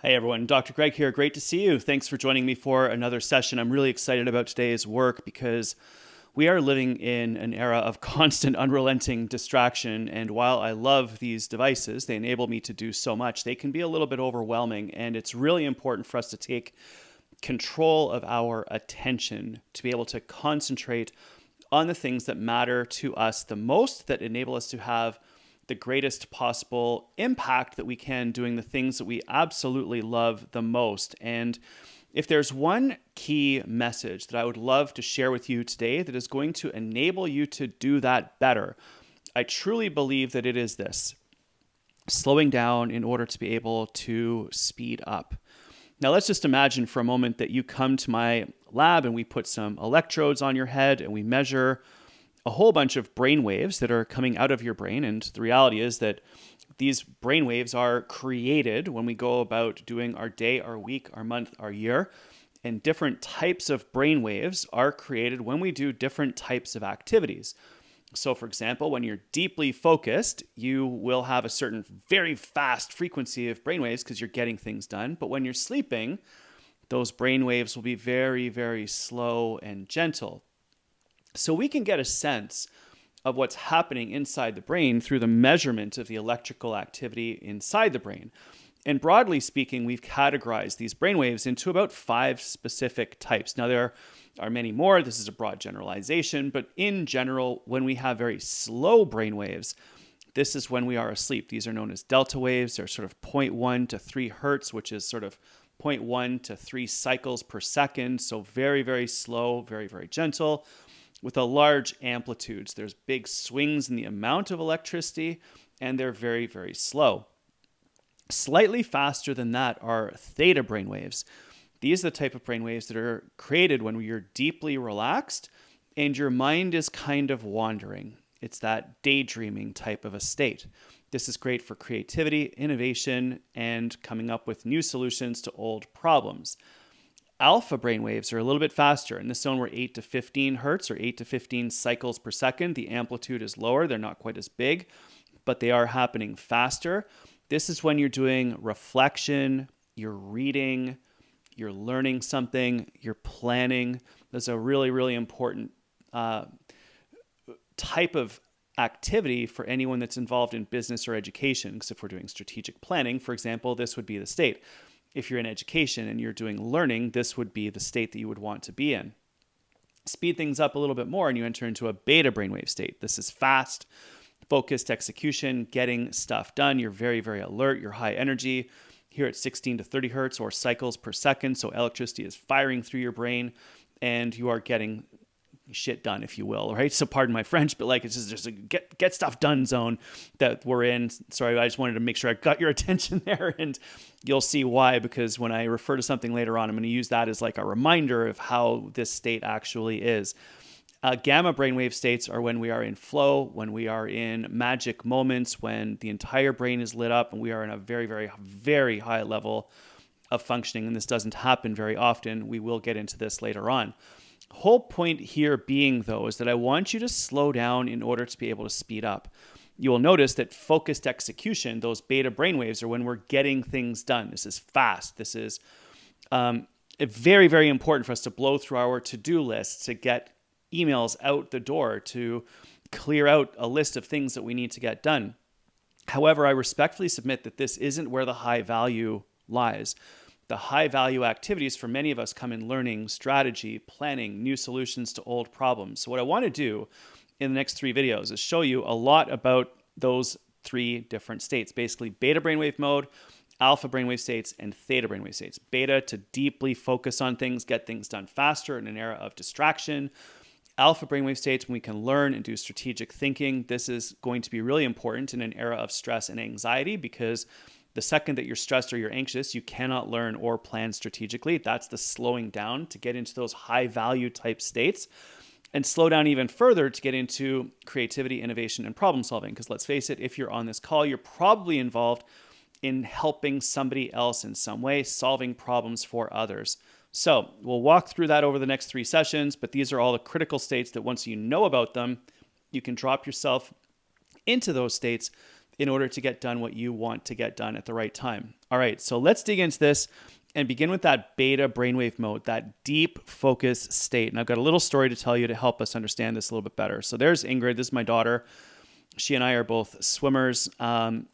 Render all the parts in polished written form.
Hey everyone, Dr. Greg here. Great to see you. Thanks for joining me for another session. I'm really excited about today's work because we are living in an era of constant, unrelenting distraction. And while I love these devices, they enable me to do so much, they can be a little bit overwhelming. And it's really important for us to take control of our attention to be able to concentrate on the things that matter to us the most, that enable us to have the greatest possible impact that we can doing the things that we absolutely love the most. And if there's one key message that I would love to share with you today that is going to enable you to do that better, I truly believe that it is this: slowing down in order to be able to speed up. Now, let's just imagine for a moment that you come to my lab and we put some electrodes on your head and we measure a whole bunch of brain waves that are coming out of your brain. And the reality is that these brain waves are created when we go about doing our day, our week, our month, our year. And different types of brain waves are created when we do different types of activities. So, for example, when you're deeply focused, you will have a certain very fast frequency of brainwaves because you're getting things done. But when you're sleeping, those brainwaves will be very, very slow and gentle. So we can get a sense of what's happening inside the brain through the measurement of the electrical activity inside the brain. And broadly speaking, we've categorized these brainwaves into about 5 specific types. Now, there are many more. This is a broad generalization, but in general, when we have very slow brainwaves, this is when we are asleep. These are known as delta waves. They're sort of zero point 0.1 to 3 hertz, which is sort of 0.1 to 3 cycles per second. So very, very slow, very, very gentle, with a large amplitudes. There's big swings in the amount of electricity, and they're very, very slow. Slightly faster than that are theta brainwaves. These are the type of brainwaves that are created when you're deeply relaxed and your mind is kind of wandering. It's that daydreaming type of a state. This is great for creativity, innovation, and coming up with new solutions to old problems. Alpha brainwaves are a little bit faster. In this zone, we're 8 to 15 hertz or 8 to 15 cycles per second. The amplitude is lower. They're not quite as big, but they are happening faster. This is when you're doing reflection, you're reading, you're learning something, you're planning. That's a really, really important type of activity for anyone that's involved in business or education. Because if we're doing strategic planning, for example, this would be the state. If you're in education and you're doing learning, this would be the state that you would want to be in. Speed things up a little bit more and you enter into a beta brainwave state. This is fast, focused execution, getting stuff done. You're very, very alert. You're high energy. Here at 16 to 30 hertz or cycles per second. So electricity is firing through your brain and you are getting shit done, if you will, right? So pardon my French, but like it's just a get stuff done zone that we're in. Sorry, I just wanted to make sure I got your attention there, and you'll see why, because when I refer to something later on, I'm going to use that as like a reminder of how this state actually is. Gamma brainwave states are when we are in flow, when we are in magic moments, when the entire brain is lit up and we are in a very, very, very high level of functioning. And this doesn't happen very often. We will get into this later on. Whole point here being, though, is that I want you to slow down in order to be able to speed up. You will notice that focused execution, those beta brainwaves, are when we're getting things done. This is fast. This is very, very important for us to blow through our to-do list, to get emails out the door, to clear out a list of things that we need to get done. However, I respectfully submit that this isn't where the high value lies. The high value activities for many of us come in learning, strategy, planning, new solutions to old problems. So what I want to do in the next 3 videos is show you a lot about those 3 different states, basically beta brainwave mode, alpha brainwave states, and theta brainwave states. Beta to deeply focus on things, get things done faster in an era of distraction. Alpha brainwave states when we can learn and do strategic thinking. This is going to be really important in an era of stress and anxiety, because the second that you're stressed or you're anxious, you cannot learn or plan strategically. That's the slowing down to get into those high value type states, and slow down even further to get into creativity, innovation, and problem solving. Because let's face it, if you're on this call, you're probably involved in helping somebody else in some way, solving problems for others. So we'll walk through that over the next 3 sessions, but these are all the critical states that once you know about them, you can drop yourself into those states in order to get done what you want to get done at the right time. All right, so let's dig into this and begin with that beta brainwave mode, that deep focus state. And I've got a little story to tell you to help us understand this a little bit better. So there's Ingrid. This is my daughter. She and I are both swimmers.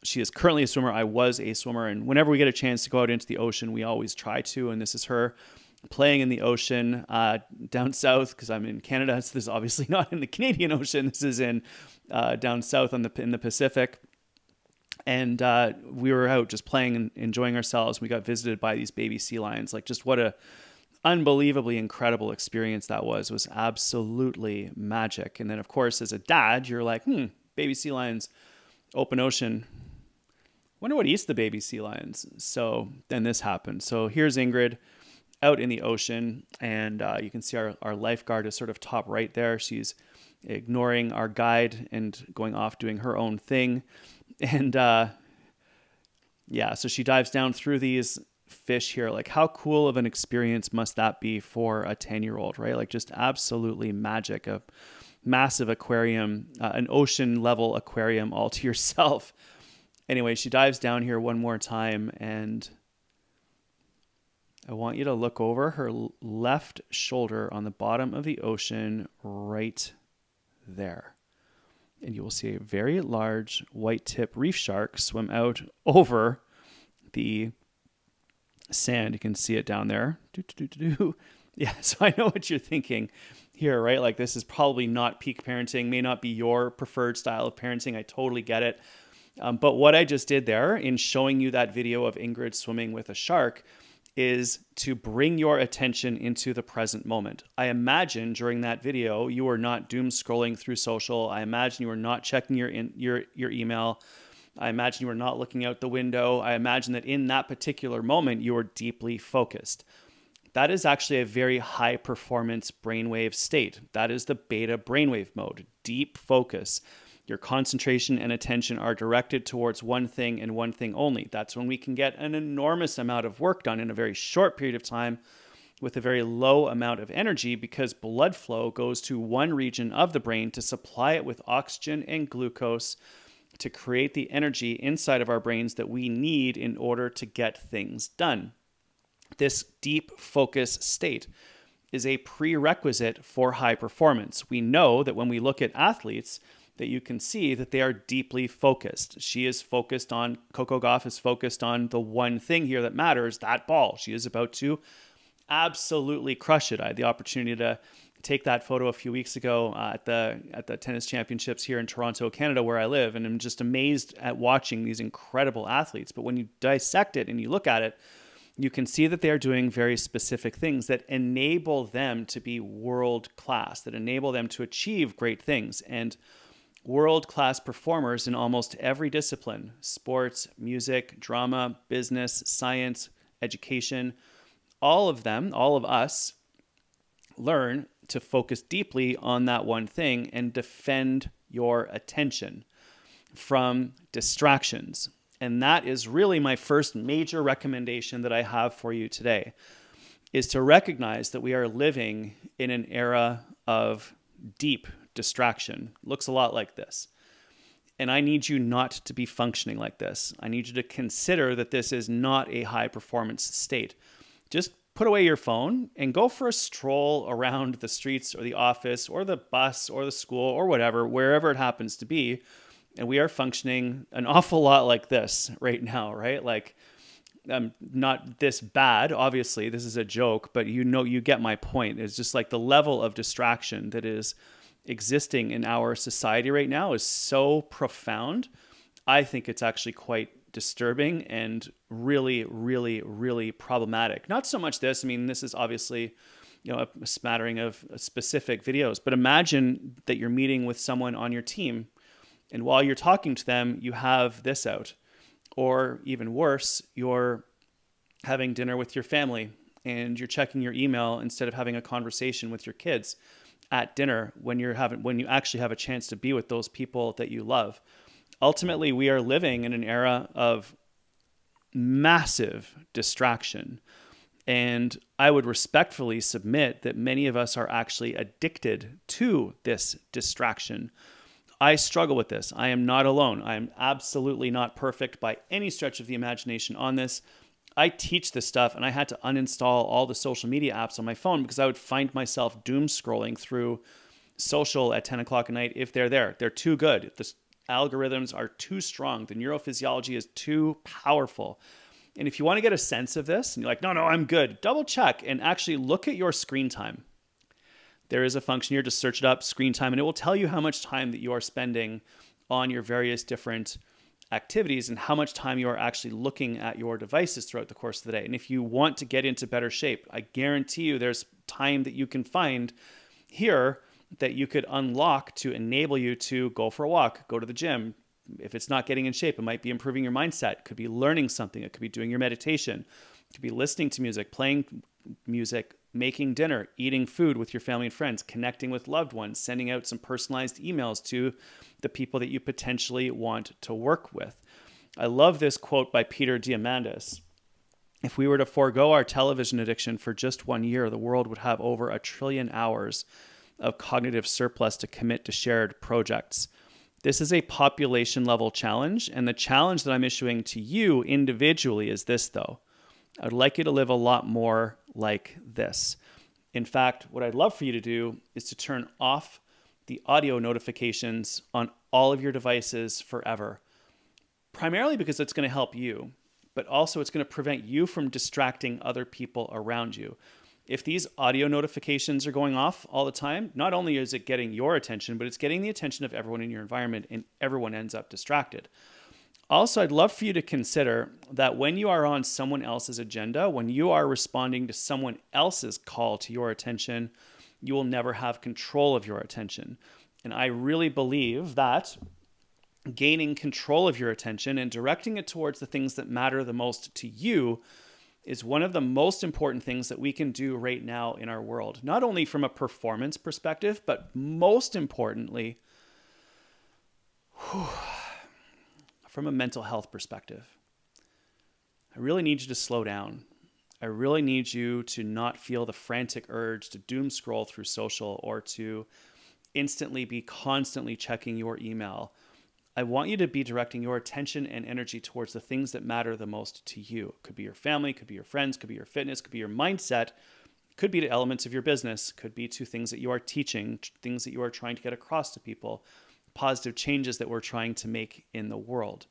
She is currently a swimmer. I was a swimmer. And whenever we get a chance to go out into the ocean, we always try to. And this is her playing in the ocean down south, because I'm in Canada. So this is obviously not in the Canadian Ocean. This is in down south in the Pacific. And we were out just playing and enjoying ourselves. We got visited by these baby sea lions. Like, just what a unbelievably incredible experience that was. It was absolutely magic. And then, of course, as a dad, you're like, baby sea lions, open ocean. Wonder what eats the baby sea lions. So then this happened. So here's Ingrid out in the ocean, and you can see our lifeguard is sort of top right there. She's ignoring our guide and going off doing her own thing. And so she dives down through these fish here. Like, how cool of an experience must that be for a 10-year-old, right? Like, just absolutely magic. A massive aquarium, an ocean level aquarium all to yourself. Anyway, she dives down here one more time, and I want you to look over her left shoulder on the bottom of the ocean right there. And you will see a very large white tip reef shark swim out over the sand. You can see it down there. Yeah, so I know what you're thinking here, right? Like, this is probably not peak parenting, may not be your preferred style of parenting. I totally get it. But what I just did there in showing you that video of Ingrid swimming with a shark is to bring your attention into the present moment. I imagine during that video, you were not doom scrolling through social. I imagine you were not checking your email. I imagine you were not looking out the window. I imagine that in that particular moment, you were deeply focused. That is actually a very high performance brainwave state. That is the beta brainwave mode, deep focus. Your concentration and attention are directed towards one thing and one thing only. That's when we can get an enormous amount of work done in a very short period of time with a very low amount of energy, because blood flow goes to one region of the brain to supply it with oxygen and glucose to create the energy inside of our brains that we need in order to get things done. This deep focus state is a prerequisite for high performance. We know that when we look at athletes, that you can see that they are deeply focused. She is focused on, Coco Gauff is focused on the one thing here that matters, that ball. She is about to absolutely crush it. I had the opportunity to take that photo a few weeks ago at the tennis championships here in Toronto, Canada, where I live, and I'm just amazed at watching these incredible athletes. But when you dissect it and you look at it, you can see that they are doing very specific things that enable them to be world class, that enable them to achieve great things. And world-class performers in almost every discipline: sports, music, drama, business, science, education. All of them, all of us, learn to focus deeply on that one thing and defend your attention from distractions. And that is really my first major recommendation that I have for you today, is to recognize that we are living in an era of deep distraction. Looks a lot like this. And I need you not to be functioning like this. I need you to consider that this is not a high performance state. Just put away your phone and go for a stroll around the streets or the office or the bus or the school or whatever, wherever it happens to be. And we are functioning an awful lot like this right now, right? Like, not this bad, obviously, this is a joke, but you get my point. It's just like the level of distraction that is existing in our society right now is so profound. I think it's actually quite disturbing and really, really, really problematic. Not so much this. I mean, this is obviously, a smattering of specific videos, but imagine that you're meeting with someone on your team, and while you're talking to them, you have this out. Or even worse, you're having dinner with your family and you're checking your email instead of having a conversation with your kids at dinner when you actually have a chance to be with those people that you love. Ultimately, we are living in an era of massive distraction. And I would respectfully submit that many of us are actually addicted to this distraction. I struggle with this. I am not alone. I am absolutely not perfect by any stretch of the imagination on this. I teach this stuff, and I had to uninstall all the social media apps on my phone because I would find myself doom scrolling through social at 10 o'clock at night if they're there. They're too good. The algorithms are too strong. The neurophysiology is too powerful. And if you want to get a sense of this and you're like, no, I'm good, double check and actually look at your screen time. There is a function here, just search it up, screen time, and it will tell you how much time that you are spending on your various different activities and how much time you are actually looking at your devices throughout the course of the day. And if you want to get into better shape, I guarantee you there's time that you can find here that you could unlock to enable you to go for a walk, go to the gym. If it's not getting in shape, it might be improving your mindset. It could be learning something. It could be doing your meditation. It could be listening to music, playing music, making dinner, eating food with your family and friends, connecting with loved ones, sending out some personalized emails to the people that you potentially want to work with. I love this quote by Peter Diamandis. If we were to forego our television addiction for just 1 year, the world would have over 1 trillion hours of cognitive surplus to commit to shared projects. This is a population level challenge, and the challenge that I'm issuing to you individually is this, though. I'd like you to live a lot more like this. In fact, what I'd love for you to do is to turn off the audio notifications on all of your devices forever. Primarily because it's going to help you, but also it's going to prevent you from distracting other people around you. If these audio notifications are going off all the time, not only is it getting your attention, but it's getting the attention of everyone in your environment, and everyone ends up distracted. Also, I'd love for you to consider that when you are on someone else's agenda, when you are responding to someone else's call to your attention, you will never have control of your attention. And I really believe that gaining control of your attention and directing it towards the things that matter the most to you is one of the most important things that we can do right now in our world. Not only from a performance perspective, but most importantly, from a mental health perspective. I really need you to slow down. I really need you to not feel the frantic urge to doom scroll through social or to instantly be constantly checking your email. I want you to be directing your attention and energy towards the things that matter the most to you. It could be your family, could be your friends, could be your fitness, could be your mindset, could be to elements of your business, could be to things that you are teaching, things that you are trying to get across to people, positive changes that we're trying to make in the world.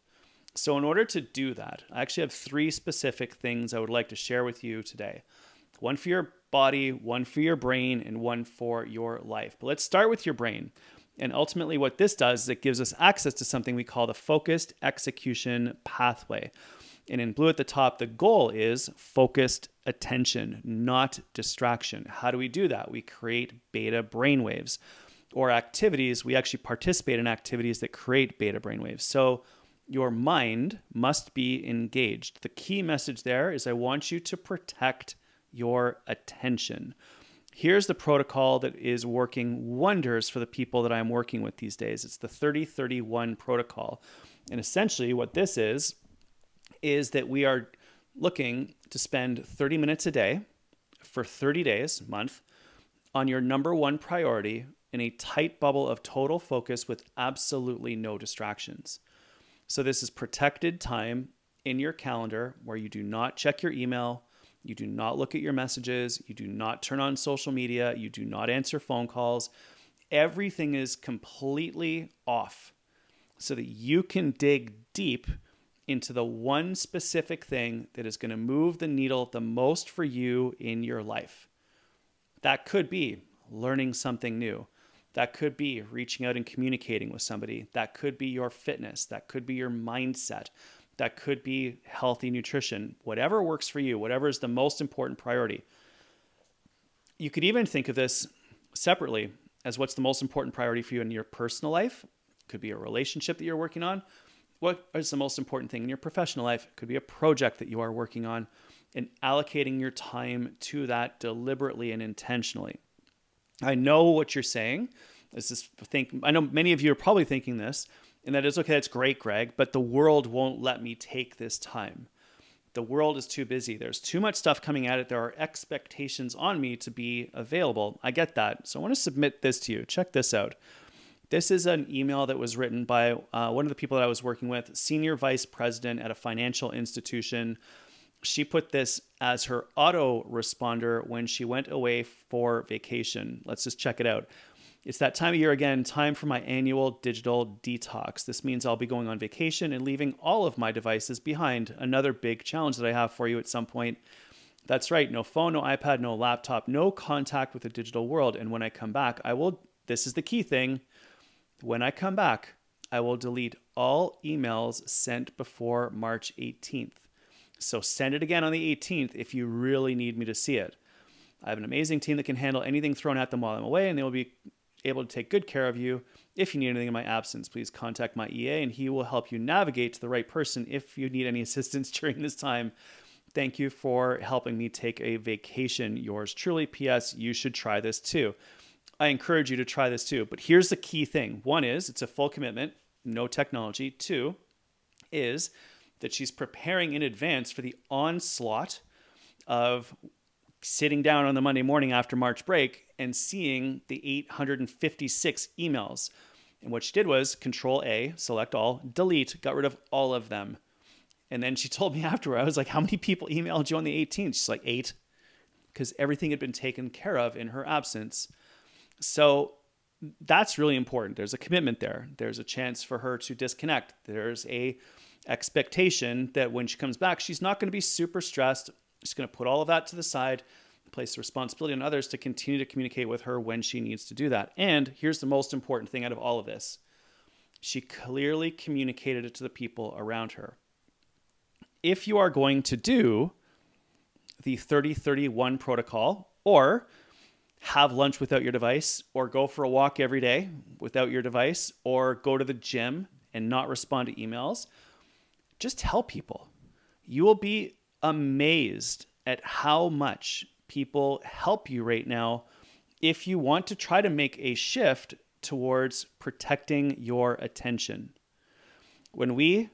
So in order to do that, I actually have 3 specific things I would like to share with you today. One for your body, one for your brain, and one for your life. But let's start with your brain. And ultimately what this does is it gives us access to something we call the focused execution pathway. And in blue at the top, the goal is focused attention, not distraction. How do we do that? We create beta brainwaves or activities. We actually participate in activities that create beta brainwaves. So your mind must be engaged. The key message there is I want you to protect your attention. Here's the protocol that is working wonders for the people that I'm working with these days. It's the 30-31 protocol. And essentially what this is that we are looking to spend 30 minutes a day for 30 days, month, on your number one priority in a tight bubble of total focus with absolutely no distractions. So this is protected time in your calendar where you do not check your email, you do not look at your messages, you do not turn on social media, you do not answer phone calls. Everything is completely off so that you can dig deep into the one specific thing that is going to move the needle the most for you in your life. That could be learning something new. That could be reaching out and communicating with somebody. That could be your fitness. That could be your mindset. That could be healthy nutrition. Whatever works for you, whatever is the most important priority. You could even think of this separately as what's the most important priority for you in your personal life. It could be a relationship that you're working on. What is the most important thing in your professional life? It could be a project that you are working on, and allocating your time to that deliberately and intentionally. I know what you're saying. I know many of you are probably thinking this, and that is, okay, that's great, Greg, but the world won't let me take this time. The world is too busy. There's too much stuff coming at it. There are expectations on me to be available. I get that. So I want to submit this to you. Check this out. This is an email that was written by one of the people that I was working with, senior vice president at a financial institution. She put this as her autoresponder when she went away for vacation. Let's just check it out. It's that time of year again, time for my annual digital detox. This means I'll be going on vacation and leaving all of my devices behind. Another big challenge that I have for you at some point. That's right, no phone, no iPad, no laptop, no contact with the digital world. And when I come back, this is the key thing. When I come back, I will delete all emails sent before March 18th. So send it again on the 18th if you really need me to see it. I have an amazing team that can handle anything thrown at them while I'm away, and they will be able to take good care of you. If you need anything in my absence, please contact my EA and he will help you navigate to the right person if you need any assistance during this time. Thank you for helping me take a vacation. Yours truly. P.S. You should try this too. I encourage you to try this too. But here's the key thing. One is it's a full commitment, no technology. Two is that she's preparing in advance for the onslaught of sitting down on the Monday morning after March break and seeing the 856 emails. And what she did was Control A, select all, delete, got rid of all of them. And then she told me afterward, I was like, how many people emailed you on the 18th? She's like, 8, because everything had been taken care of in her absence. So that's really important. There's a commitment there. There's a chance for her to disconnect. There's a expectation that when she comes back, she's not going to be super stressed. She's going to put all of that to the side, place the responsibility on others to continue to communicate with her when she needs to do that. And here's the most important thing out of all of this. She clearly communicated it to the people around her. If you are going to do the 30-31 protocol, or have lunch without your device, or go for a walk every day without your device, or go to the gym and not respond to emails, just tell people. You will be amazed at how much people help you right now if you want to try to make a shift towards protecting your attention. When we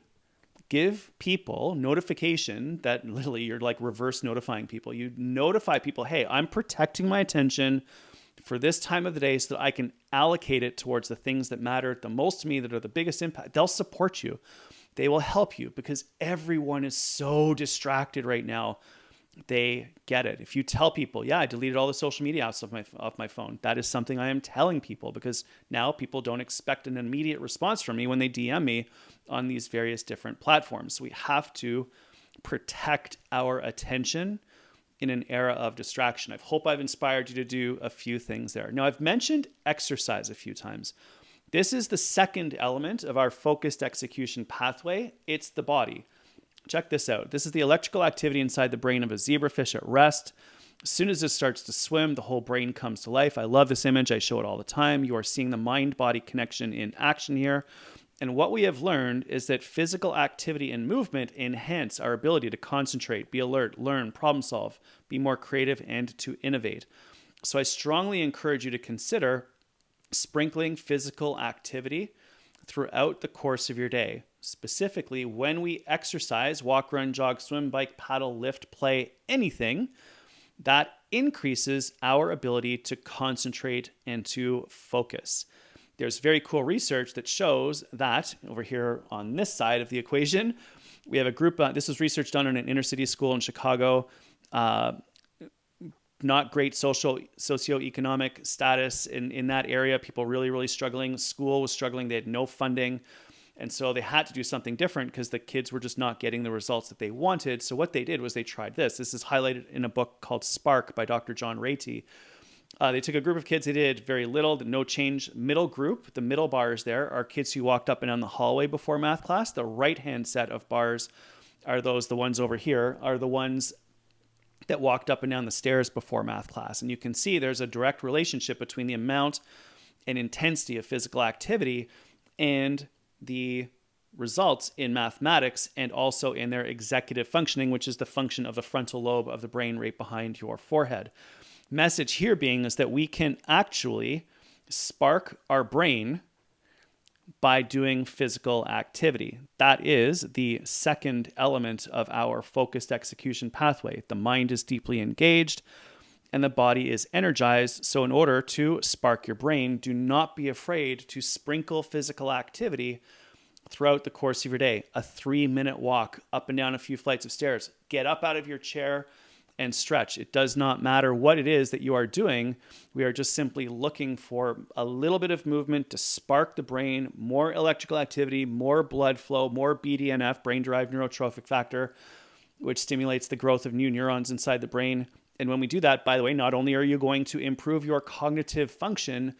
give people notification that literally you're like reverse notifying people, you notify people, hey, I'm protecting my attention for this time of the day so that I can allocate it towards the things that matter the most to me, that are the biggest impact. They'll support you. They will help you because everyone is so distracted right now. They get it. If you tell people, yeah, I deleted all the social media apps off my phone, that is something I am telling people because now people don't expect an immediate response from me when they DM me on these various different platforms. So we have to protect our attention in an era of distraction. I hope I've inspired you to do a few things there. Now, I've mentioned exercise a few times. This is the second element of our focused execution pathway. It's the body. Check this out. This is the electrical activity inside the brain of a zebrafish at rest. As soon as it starts to swim, the whole brain comes to life. I love this image. I show it all the time. You are seeing the mind-body connection in action here. And what we have learned is that physical activity and movement enhance our ability to concentrate, be alert, learn, problem solve, be more creative, and to innovate. So I strongly encourage you to consider sprinkling physical activity throughout the course of your day. Specifically, when we exercise, walk, run, jog, swim, bike, paddle, lift, play, anything, that increases our ability to concentrate and to focus. There's very cool research that shows that over here on this side of the equation, we have a group, this was research done in an inner city school in Chicago, not great socioeconomic status in that area. People really struggling. School was struggling. They had no funding. And so they had to do something different because the kids were just not getting the results that they wanted. So what they did was they tried this. This is highlighted in a book called Spark by Dr. John Ratey. They took a group of kids. They did very little, no change. Middle group, the middle bars there are kids who walked up and down the hallway before math class. The right-hand set of bars are the ones over here, are the ones that walked up and down the stairs before math class. And you can see there's a direct relationship between the amount and intensity of physical activity and the results in mathematics and also in their executive functioning, which is the function of the frontal lobe of the brain right behind your forehead. Message here being is that we can actually spark our brain by doing physical activity. That is the second element of our focused execution pathway. The mind is deeply engaged, and the body is energized. So in order to spark your brain, do not be afraid to sprinkle physical activity throughout the course of your day. A 3-minute walk up and down a few flights of stairs. Get up out of your chair and stretch. It does not matter what it is that you are doing. We are just simply looking for a little bit of movement to spark the brain, more electrical activity, more blood flow, more BDNF, brain-derived neurotrophic factor, which stimulates the growth of new neurons inside the brain. And when we do that, by the way, not only are you going to improve your cognitive function,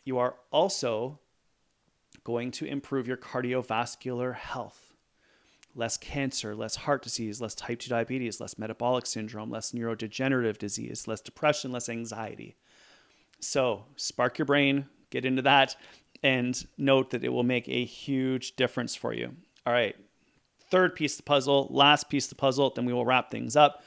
you are also going to improve your cardiovascular health. Less cancer, less heart disease, less type 2 diabetes, less metabolic syndrome, less neurodegenerative disease, less depression, less anxiety. So spark your brain, get into that, and note that it will make a huge difference for you. All right, third piece of the puzzle, last piece of the puzzle, then we will wrap things up.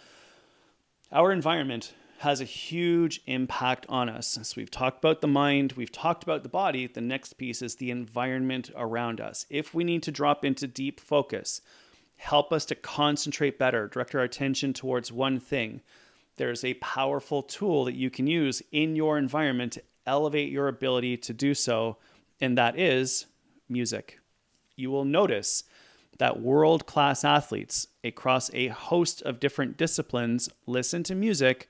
Our environment has a huge impact on us. So we've talked about the mind, we've talked about the body. The next piece is the environment around us. If we need to drop into deep focus, help us to concentrate better, direct our attention towards one thing, there's a powerful tool that you can use in your environment to elevate your ability to do so, and that is music. You will notice that world-class athletes across a host of different disciplines listen to music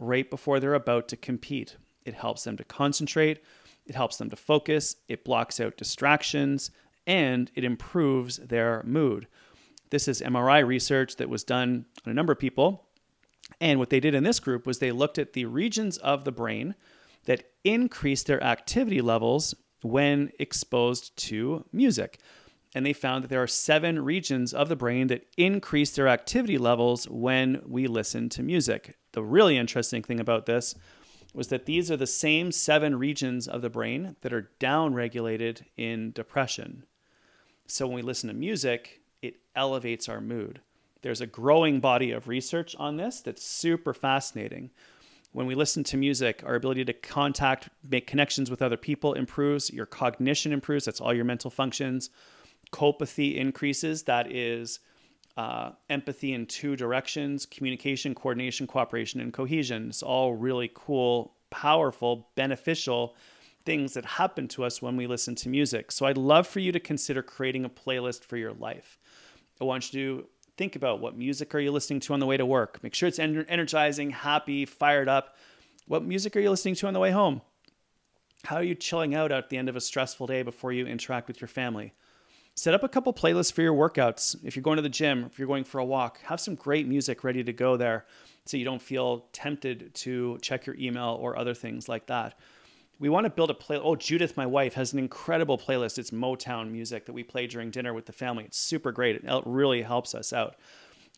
right before they're about to compete. It helps them to concentrate, it helps them to focus, it blocks out distractions, and it improves their mood. This is MRI research that was done on a number of people. And what they did in this group was they looked at the regions of the brain that increased their activity levels when exposed to music. And they found that there are 7 regions of the brain that increase their activity levels when we listen to music. The really interesting thing about this was that these are the same 7 regions of the brain that are downregulated in depression. So when we listen to music, it elevates our mood. There's a growing body of research on this that's super fascinating. When we listen to music, our ability to make connections with other people improves, your cognition improves, that's all your mental functions. Copathy increases, that is empathy in 2 directions, communication, coordination, cooperation, and cohesion. It's all really cool, powerful, beneficial things that happen to us when we listen to music. So I'd love for you to consider creating a playlist for your life. I want you to think about what music are you listening to on the way to work. Make sure it's energizing, happy, fired up. What music are you listening to on the way home? How are you chilling out at the end of a stressful day before you interact with your family? Set up a couple playlists for your workouts. If you're going to the gym, if you're going for a walk, have some great music ready to go there so you don't feel tempted to check your email or other things like that. We want to build a playlist. Oh, Judith, my wife, has an incredible playlist. It's Motown music that we play during dinner with the family. It's super great. It really helps us out.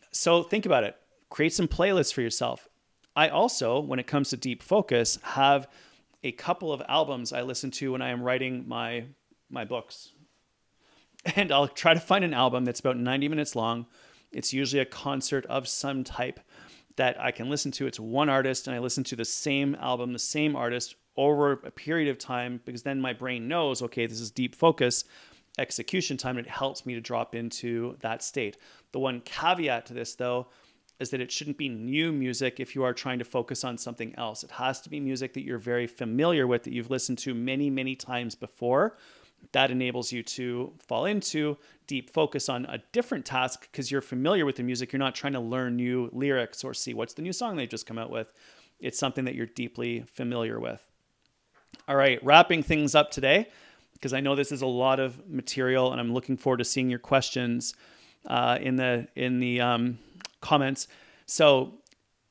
So think about it. Create some playlists for yourself. I also, when it comes to deep focus, have a couple of albums I listen to when I am writing my books. And I'll try to find an album that's about 90 minutes long. It's usually a concert of some type that I can listen to. It's one artist, and I listen to the same album, the same artist over a period of time, because then my brain knows, okay, this is deep focus execution time, and it helps me to drop into that state. The one caveat to this, though, is that it shouldn't be new music if you are trying to focus on something else. It has to be music that you're very familiar with, that you've listened to many, many times before. That enables you to fall into deep focus on a different task because you're familiar with the music. You're not trying to learn new lyrics or see what's the new song they've just come out with. It's something that you're deeply familiar with. All right, wrapping things up today, because I know this is a lot of material and I'm looking forward to seeing your questions in the comments. So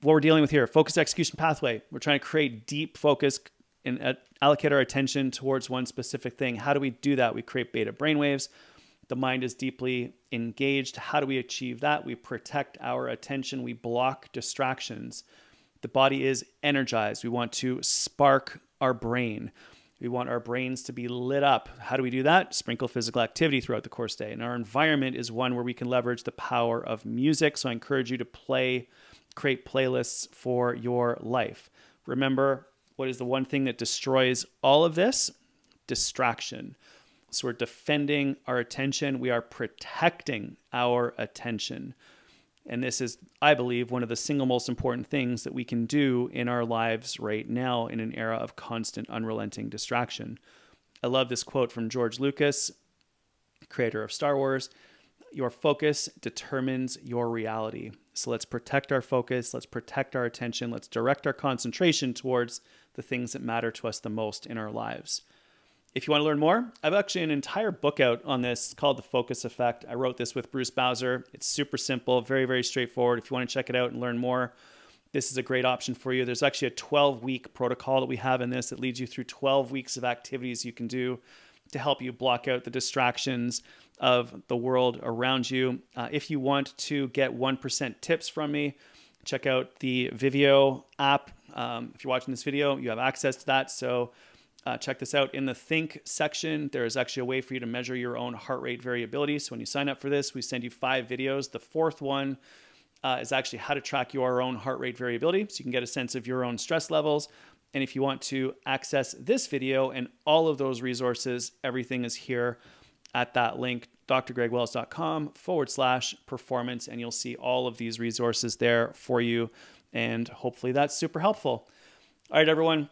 what we're dealing with here, focus execution pathway. We're trying to create deep focus and allocate our attention towards one specific thing. How do we do that? We create beta brainwaves. The mind is deeply engaged. How do we achieve that? We protect our attention. We block distractions. The body is energized. We want to spark our brain. We want our brains to be lit up. How do we do that? Sprinkle physical activity throughout the course day. And our environment is one where we can leverage the power of music. So I encourage you to create playlists for your life. Remember, what is the one thing that destroys all of this? Distraction. So we're defending our attention. We are protecting our attention. And this is, I believe, one of the single most important things that we can do in our lives right now in an era of constant, unrelenting distraction. I love this quote from George Lucas, creator of Star Wars. Your focus determines your reality. So let's protect our focus. Let's protect our attention. Let's direct our concentration towards the things that matter to us the most in our lives. If you want to learn more, I have actually an entire book out on this called The Focus Effect. I wrote this with Bruce Bowser. It's super simple, very, very straightforward. If you want to check it out and learn more, this is a great option for you. There's actually a 12-week protocol that we have in this that leads you through 12 weeks of activities you can do to help you block out the distractions of the world around you. If you want to get 1% tips from me, check out the Vivio app. If you're watching this video, you have access to that. So check this out. In the Think section, there is actually a way for you to measure your own heart rate variability. So when you sign up for this, we send you 5 videos. The 4th one is actually how to track your own heart rate variability, so you can get a sense of your own stress levels. And if you want to access this video and all of those resources, everything is here at that link, drgregwells.com/performance, and you'll see all of these resources there for you. And hopefully that's super helpful. All right, everyone.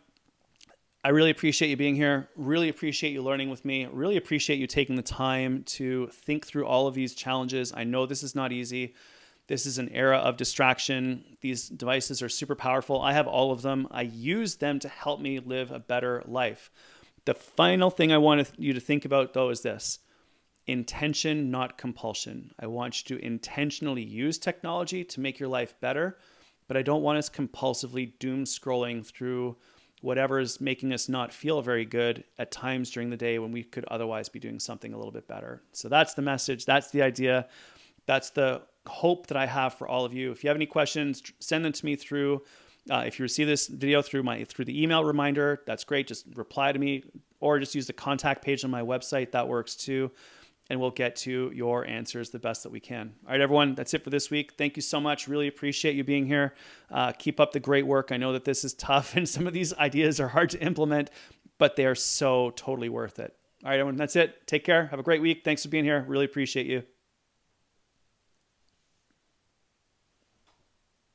I really appreciate you being here. Really appreciate you learning with me. Really appreciate you taking the time to think through all of these challenges. I know this is not easy. This is an era of distraction. These devices are super powerful. I have all of them. I use them to help me live a better life. The final thing I want you to think about, though, is this: intention, not compulsion. I want you to intentionally use technology to make your life better, but I don't want us compulsively doom scrolling through whatever is making us not feel very good at times during the day when we could otherwise be doing something a little bit better. So that's the message. That's the idea. That's the hope that I have for all of you. If you have any questions, send them to me through, if you receive this video through the email reminder, that's great. Just reply to me, or just use the contact page on my website. That works too. And we'll get to your answers the best that we can. All right, everyone, that's it for this week. Thank you so much. Really appreciate you being here. Keep up the great work. I know that this is tough and some of these ideas are hard to implement, but they are so totally worth it. All right, everyone, that's it. Take care. Have a great week. Thanks for being here. Really appreciate you.